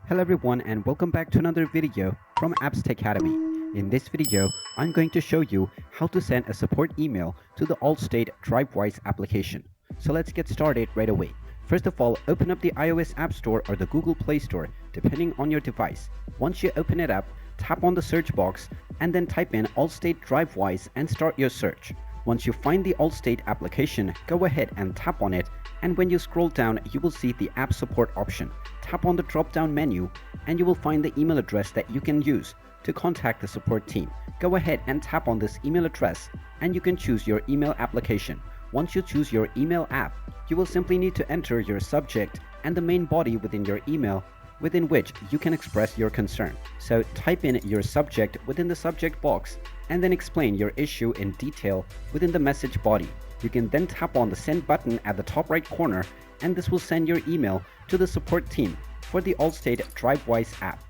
Hello everyone and welcome back to another video from Allstate Academy. In this video, I'm going to show you how to send a support email to the Allstate Drivewise application. So let's get started right away. First of all, open up the iOS App Store or the Google Play Store, depending on your device. Once you open it up, tap on the search box and then type in Allstate Drivewise and start your search. Once you find the Allstate application, go ahead and tap on it, and when you scroll down, you will see the app support option. Tap on the drop-down menu and you will find the email address that you can use to contact the support team. Go ahead and tap on this email address and you can choose your email application. Once you choose your email app, you will simply need to enter your subject and the main body within your email within which you can express your concern. So type in your subject within the subject box and then explain your issue in detail within the message body. You can then tap on the send button at the top right corner and this will send your email to the support team for the Allstate Drivewise app.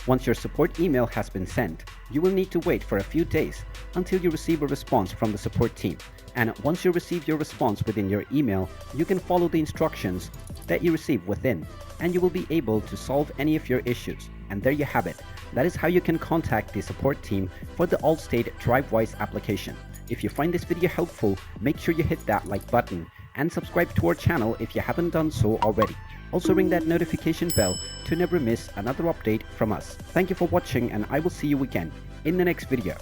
Once your support email has been sent, you will need to wait for a few days until you receive a response from the support team. And once you receive your response within your email, you can follow the instructions that you receive within and you will be able to solve any of your issues. And there you have it. That is how you can contact the support team for the Allstate Drivewise application. If you find this video helpful, make sure you hit that like button and subscribe to our channel if you haven't done so already. Also ring that notification bell to never miss another update from us. Thank you for watching and I will see you again in the next video.